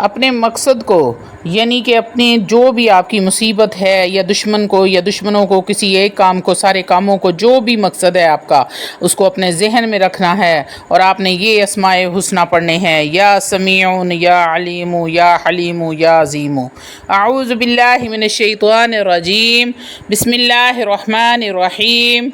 اپنے مقصد کو، یعنی کہ اپنے جو بھی آپ کی مصیبت ہے یا دشمن کو یا دشمنوں کو کسی ایک کام کو، سارے کاموں کو، جو بھی مقصد ہے آپ کا، اس کو اپنے ذہن میں رکھنا ہے اور آپ نے یہ اسماء حسنہ پڑھنے ہیں: یا سمیعون، یا علیم، یا حلیم، یا عظیم۔ اعوذ باللہ من الشیطان الرجیم، بسم اللہ الرحمن الرحیم۔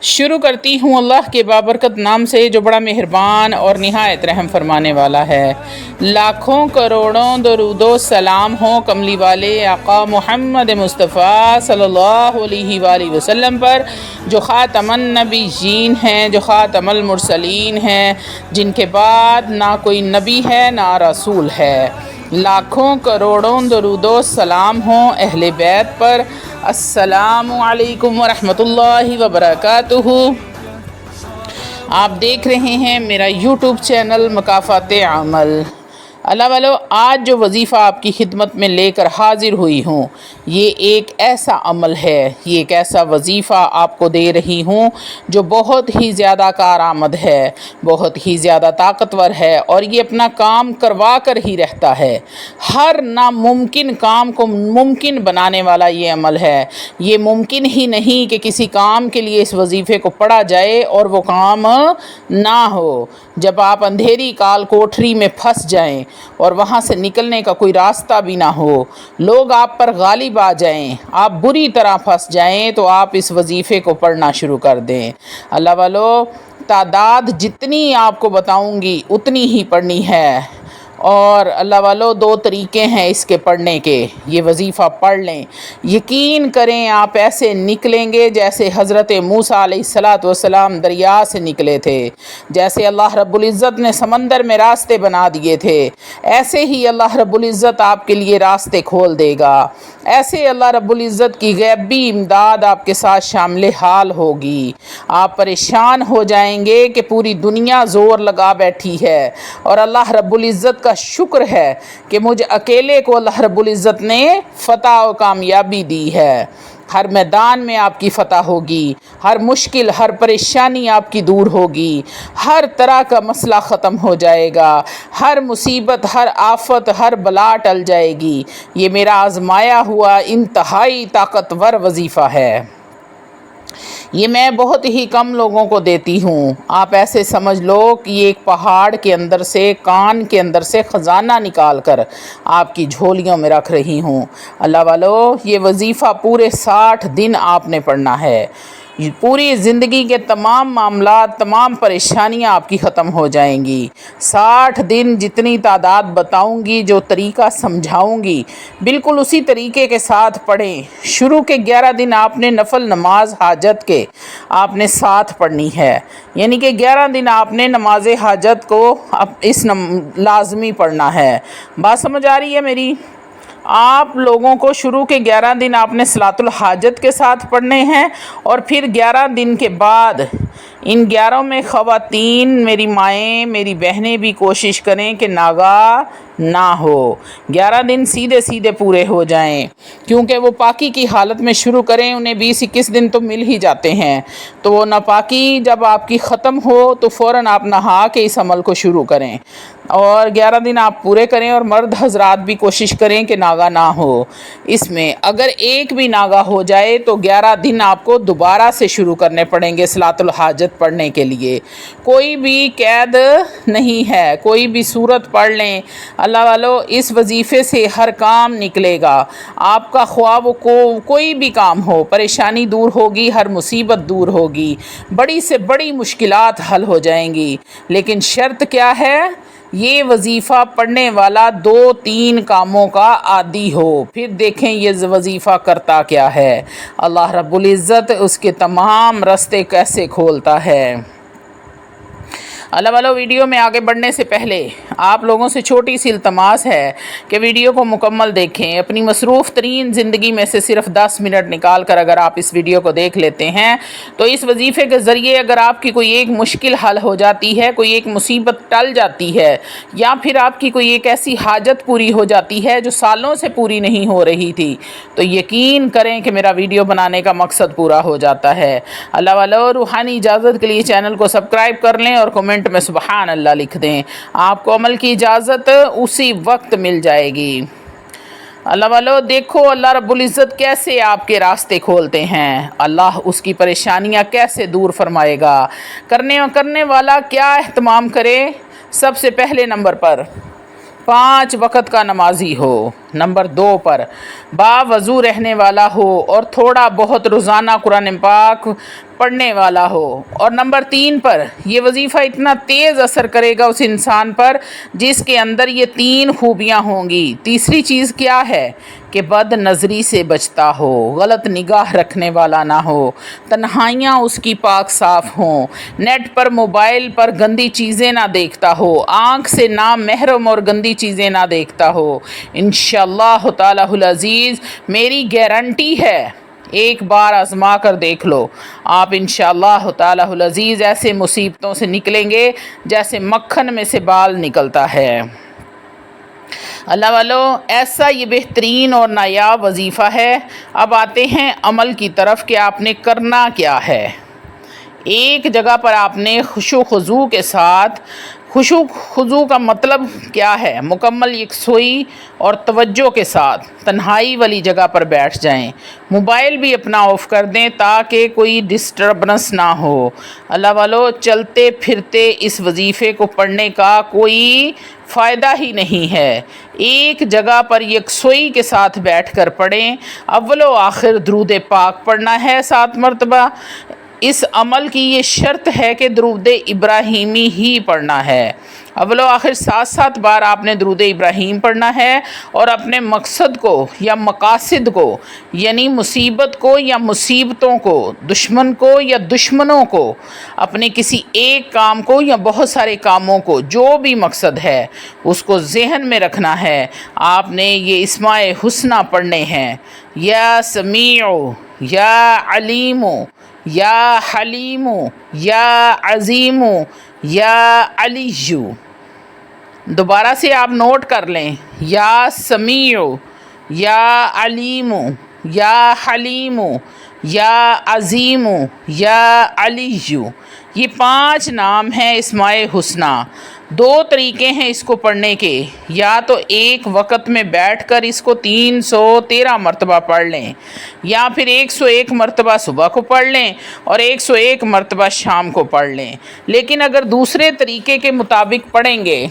شروع کرتی ہوں اللہ کے بابرکت نام سے جو بڑا مہربان اور نہایت رحم فرمانے والا ہے۔ لاکھوں کروڑوں درود و سلام ہوں کملی والے آقا محمد مصطفیٰ صلی اللہ علیہ وآلہ وسلم پر، جو خاتم النبیین ہیں، جو خاتم المرسلین ہیں، جن کے بعد نہ کوئی نبی ہے نہ رسول ہے۔ لاکھوں کروڑوں درود و سلام ہوں اہل بیت پر۔ السلام علیکم ورحمۃ اللہ وبرکاتہ۔ آپ دیکھ رہے ہیں میرا یوٹیوب چینل مکافات عمل۔ اللہ والو، آج جو وظیفہ آپ کی خدمت میں لے کر حاضر ہوئی ہوں، یہ ایک ایسا عمل ہے، یہ ایک ایسا وظیفہ آپ کو دے رہی ہوں جو بہت ہی زیادہ کارآمد ہے، بہت ہی زیادہ طاقتور ہے، اور یہ اپنا کام کروا کر ہی رہتا ہے۔ ہر ناممکن کام کو ممکن بنانے والا یہ عمل ہے۔ یہ ممکن ہی نہیں کہ کسی کام کے لیے اس وظیفے کو پڑھا جائے اور وہ کام نہ ہو۔ جب آپ اندھیری کال کوٹھری میں پھنس جائیں اور وہاں سے نکلنے کا کوئی راستہ بھی نہ ہو، لوگ آپ پر غالب آ جائیں، آپ بری طرح پھنس جائیں، تو آپ اس وظیفے کو پڑھنا شروع کر دیں۔ اللہ والو، تعداد جتنی آپ کو بتاؤں گی اتنی ہی پڑھنی ہے، اور اللہ والو دو طریقے ہیں اس کے پڑھنے کے۔ یہ وظیفہ پڑھ لیں، یقین کریں آپ ایسے نکلیں گے جیسے حضرت موسیٰ علیہ السلام دریا سے نکلے تھے، جیسے اللہ رب العزت نے سمندر میں راستے بنا دیے تھے، ایسے ہی اللہ رب العزت آپ کے لیے راستے کھول دے گا۔ ایسے اللہ رب العزت کی غیبی امداد آپ کے ساتھ شامل حال ہوگی۔ آپ پریشان ہو جائیں گے کہ پوری دنیا زور لگا بیٹھی ہے، اور اللہ رب العزت کا شکر ہے کہ مجھ اکیلے کو اللہ رب العزت نے فتح و کامیابی دی ہے۔ ہر میدان میں آپ کی فتح ہوگی، ہر مشکل، ہر پریشانی آپ کی دور ہوگی، ہر طرح کا مسئلہ ختم ہو جائے گا، ہر مصیبت، ہر آفت، ہر بلا ٹل جائے گی۔ یہ میرا آزمایا ہوا انتہائی طاقتور وظیفہ ہے۔ یہ میں بہت ہی کم لوگوں کو دیتی ہوں۔ آپ ایسے سمجھ لو کہ یہ ایک پہاڑ کے اندر سے، کان کے اندر سے خزانہ نکال کر آپ کی جھولیوں میں رکھ رہی ہوں۔ اللہ والو، یہ وظیفہ پورے 60 دن آپ نے پڑھنا ہے۔ پوری زندگی کے تمام معاملات، تمام پریشانیاں آپ کی ختم ہو جائیں گی۔ 60 دن جتنی تعداد بتاؤں گی، جو طریقہ سمجھاؤں گی، بالکل اسی طریقے کے ساتھ پڑھیں۔ شروع کے 11 دن آپ نے نفل نماز حاجت کے آپ نے ساتھ پڑھنی ہے، یعنی کہ 11 دن آپ نے نماز حاجت کو لازمی پڑھنا ہے۔ بات سمجھ آ رہی ہے میری؟ آپ لوگوں کو شروع کے 11 دن آپ نے صلاۃ الحاجت کے ساتھ پڑھنے ہیں، اور پھر 11 دن کے بعد ان 11 میں خواتین، میری مائیں، میری بہنیں بھی کوشش کریں کہ ناگاہ نہ ہو، 11 دن سیدھے سیدھے پورے ہو جائیں، کیونکہ وہ پاکی کی حالت میں شروع کریں، انہیں 20-21 دن تو مل ہی جاتے ہیں، تو وہ ناپاکی جب آپ کی ختم ہو تو فوراً آپ نہا کے اس عمل کو شروع کریں، اور 11 دن آپ پورے کریں، اور مرد حضرات بھی کوشش کریں کہ ناگاہ نہ ہو۔ اس میں اگر ایک بھی ناگاہ ہو جائے تو 11 دن آپ کو دوبارہ سے شروع کرنے پڑیں گے صلاۃ الحاجت پڑھنے کے لیے۔ کوئی بھی قید نہیں ہے، کوئی بھی سورت پڑھ لیں۔ اللہ والو، اس وظیفے سے ہر کام نکلے گا آپ کا، خواہ وہ کوئی بھی کام ہو، پریشانی دور ہوگی، ہر مصیبت دور ہوگی، بڑی سے بڑی مشکلات حل ہو جائیں گی۔ لیکن شرط کیا ہے؟ یہ وظیفہ پڑھنے والا 2-3 کاموں کا عادی ہو، پھر دیکھیں یہ وظیفہ کرتا کیا ہے، اللہ رب العزت اس کے تمام راستے کیسے کھولتا ہے۔ اللہ والو، ویڈیو میں آگے بڑھنے سے پہلے آپ لوگوں سے چھوٹی سی التماس ہے کہ ویڈیو کو مکمل دیکھیں۔ اپنی مصروف ترین زندگی میں سے صرف 10 منٹ نکال کر اگر آپ اس ویڈیو کو دیکھ لیتے ہیں تو اس وظیفے کے ذریعے اگر آپ کی کوئی ایک مشکل حل ہو جاتی ہے، کوئی ایک مصیبت ٹل جاتی ہے، یا پھر آپ کی کوئی ایک ایسی حاجت پوری ہو جاتی ہے جو سالوں سے پوری نہیں ہو رہی تھی، تو یقین کریں کہ میرا ویڈیو بنانے کا مقصد پورا ہو جاتا ہے۔ اللہ والو، روحانی اجازت کے لیے چینل کو سبسکرائب کر لیں اور کمنٹ کمنٹ میں سبحان اللہ لکھ دیں، آپ کو عمل کی اجازت اسی وقت مل جائے گی۔ اللہ والو دیکھو اللہ رب العزت کیسے آپ کے راستے کھولتے ہیں، اللہ اس کی پریشانیاں کیسے دور فرمائے گا۔ کرنے والا کیا اہتمام کرے؟ سب سے پہلے نمبر پر 5 وقت کا نمازی ہو، نمبر 2 پر باوضو رہنے والا ہو اور تھوڑا بہت روزانہ قرآن پاک پڑھنے والا ہو، اور نمبر 3 پر یہ وظیفہ اتنا تیز اثر کرے گا اس انسان پر جس کے اندر یہ 3 خوبیاں ہوں گی۔ تیسری چیز کیا ہے کہ بد نظری سے بچتا ہو، غلط نگاہ رکھنے والا نہ ہو، تنہائیاں اس کی پاک صاف ہوں، نیٹ پر موبائل پر گندی چیزیں نہ دیکھتا ہو، آنکھ سے نامحرم اور گندی چیزیں نہ دیکھتا ہو۔ انشاءاللہ تعالی العزیز میری گارنٹی ہے، ایک بار آزما کر دیکھ لو، آپ انشاءاللہ تعالی العزیز ایسے مصیبتوں سے نکلیں گے جیسے مکھن میں سے بال نکلتا ہے۔ اللہ والو ایسا یہ بہترین اور نایاب وظیفہ ہے۔ اب آتے ہیں عمل کی طرف کہ آپ نے کرنا کیا ہے۔ ایک جگہ پر آپ نے خشوع خضوع کے ساتھ، خشوع خضوع کا مطلب کیا ہے؟ مکمل یکسوئی اور توجہ کے ساتھ تنہائی والی جگہ پر بیٹھ جائیں، موبائل بھی اپنا آف کر دیں تاکہ کوئی ڈسٹربنس نہ ہو۔ اللہ والو چلتے پھرتے اس وظیفے کو پڑھنے کا کوئی فائدہ ہی نہیں ہے، ایک جگہ پر یکسوئی کے ساتھ بیٹھ کر پڑھیں۔ اول و آخر درود پاک پڑھنا ہے 7 مرتبہ۔ اس عمل کی یہ شرط ہے کہ درود ابراہیمی ہی پڑھنا ہے، اول و آخر 7 بار آپ نے درود ابراہیم پڑھنا ہے، اور اپنے مقصد کو یا مقاصد کو یعنی مصیبت کو یا مصیبتوں کو، دشمن کو یا دشمنوں کو، اپنے کسی ایک کام کو یا بہت سارے کاموں کو، جو بھی مقصد ہے اس کو ذہن میں رکھنا ہے۔ آپ نے یہ اسماء حسنہ پڑھنے ہیں، یا سمیع، یا علیم، یا حلیم، یا عظیم، یا علی۔ دوبارہ سے آپ نوٹ کر لیں، یا سمیع، یا علیم، یا حلیم، یا عظیم، یا علی۔ یہ 5 نام ہیں اسماء حسنہ۔ 2 طریقے ہیں اس کو پڑھنے کے، یا تو ایک وقت میں بیٹھ کر اس کو 313 مرتبہ پڑھ لیں، یا پھر 101 مرتبہ صبح کو پڑھ لیں اور 101 مرتبہ شام کو پڑھ لیں۔ لیکن اگر دوسرے طریقے کے مطابق پڑھیں گے،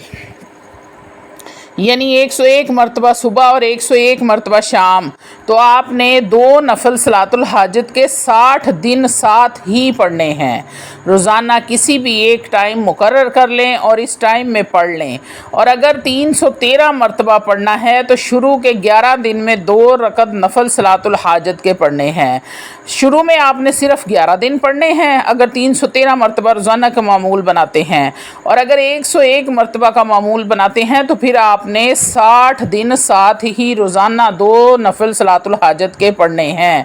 یعنی 101 مرتبہ صبح اور 101 مرتبہ شام، تو آپ نے 2 نفل صلاۃ الحاجت کے 60 دن ساتھ ہی پڑھنے ہیں۔ روزانہ کسی بھی ایک ٹائم مقرر کر لیں اور اس ٹائم میں پڑھ لیں، اور اگر 313 مرتبہ پڑھنا ہے تو شروع کے 11 دن میں 2 رکعت نفل صلاۃ الحاجت کے پڑھنے ہیں۔ شروع میں آپ نے صرف 11 دن پڑھنے ہیں اگر 313 مرتبہ روزانہ کا معمول بناتے ہیں، اور اگر 101 مرتبہ کا معمول بناتے ہیں تو پھر آپ نے 60 دن ساتھ ہی روزانہ 2 نفل صلاۃ الحاجت کے پڑھنے ہیں۔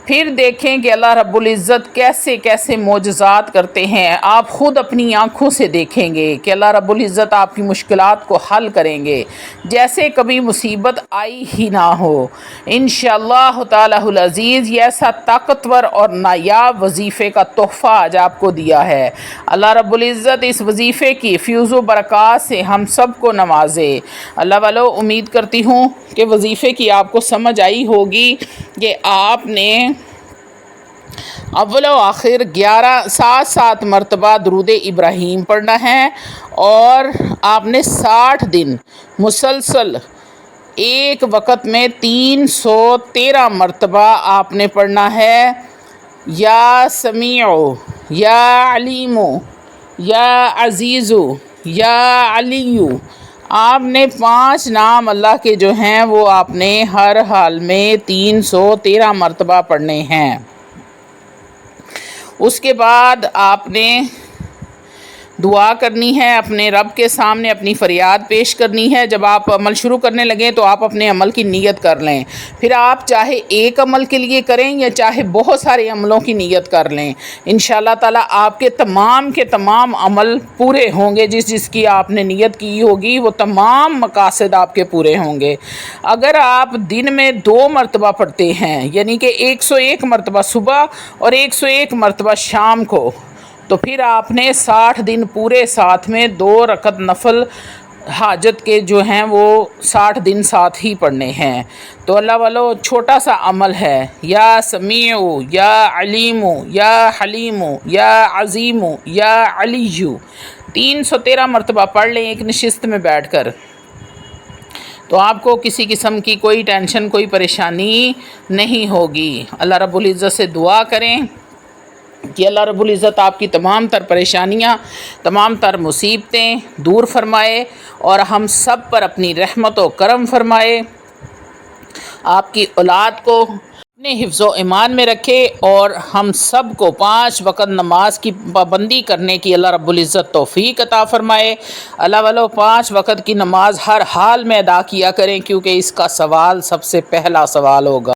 پھر دیکھیں کہ اللہ رب العزت کیسے کیسے معجزات کرتے ہیں، آپ خود اپنی آنکھوں سے دیکھیں گے کہ اللہ رب العزت آپ کی مشکلات کو حل کریں گے جیسے کبھی مصیبت آئی ہی نہ ہو۔ انشاءاللہ تعالی العزیز یہ ایسا طاقتور اور نایاب وظیفے کا تحفہ آج آپ کو دیا ہے۔ اللہ رب العزت اس وظیفے کی فیوز و برکات سے ہم سب کو نوازے۔ اللہ والو امید کرتی ہوں کہ وظیفے کی آپ کو سمجھ آئی ہوگی کہ آپ نے اول و آخر 7 مرتبہ درود ابراہیم پڑھنا ہے، اور آپ نے 60 دن مسلسل ایک وقت میں 313 مرتبہ آپ نے پڑھنا ہے، یا سمیع، یا علیم، یا عزیز، یا علی۔ آپ نے 5 نام اللہ کے جو ہیں وہ آپ نے ہر حال میں 313 مرتبہ پڑھنے ہیں۔ اس کے بعد آپ نے دعا کرنی ہے، اپنے رب کے سامنے اپنی فریاد پیش کرنی ہے۔ جب آپ عمل شروع کرنے لگیں تو آپ اپنے عمل کی نیت کر لیں، پھر آپ چاہے ایک عمل کے لیے کریں یا چاہے بہت سارے عملوں کی نیت کر لیں، انشاءاللہ تعالی آپ کے تمام عمل پورے ہوں گے۔ جس کی آپ نے نیت کی ہوگی وہ تمام مقاصد آپ کے پورے ہوں گے۔ اگر آپ دن میں 2 مرتبہ پڑھتے ہیں، یعنی کہ 101 مرتبہ صبح اور 101 مرتبہ شام کو، تو پھر آپ نے 60 دن پورے ساتھ میں 2 رکعت نفل حاجت کے جو ہیں وہ 60 دن ساتھ ہی پڑھنے ہیں۔ تو اللہ والو چھوٹا سا عمل ہے، یا سمیع یا علیم یا حلیم یا عظیم یا علی، 313 مرتبہ پڑھ لیں ایک نشست میں بیٹھ کر، تو آپ کو کسی قسم کی کوئی ٹینشن، کوئی پریشانی نہیں ہوگی۔ اللہ رب العزت سے دعا کریں کہ اللہ رب العزت آپ کی تمام تر پریشانیاں، تمام تر مصیبتیں دور فرمائے اور ہم سب پر اپنی رحمت و کرم فرمائے، آپ کی اولاد کو اپنے حفظ و ایمان میں رکھے، اور ہم سب کو 5 وقت نماز کی پابندی کرنے کی اللہ رب العزت توفیق عطا فرمائے۔ اللہ والو 5 وقت کی نماز ہر حال میں ادا کیا کریں، کیونکہ اس کا سوال سب سے پہلا سوال ہوگا۔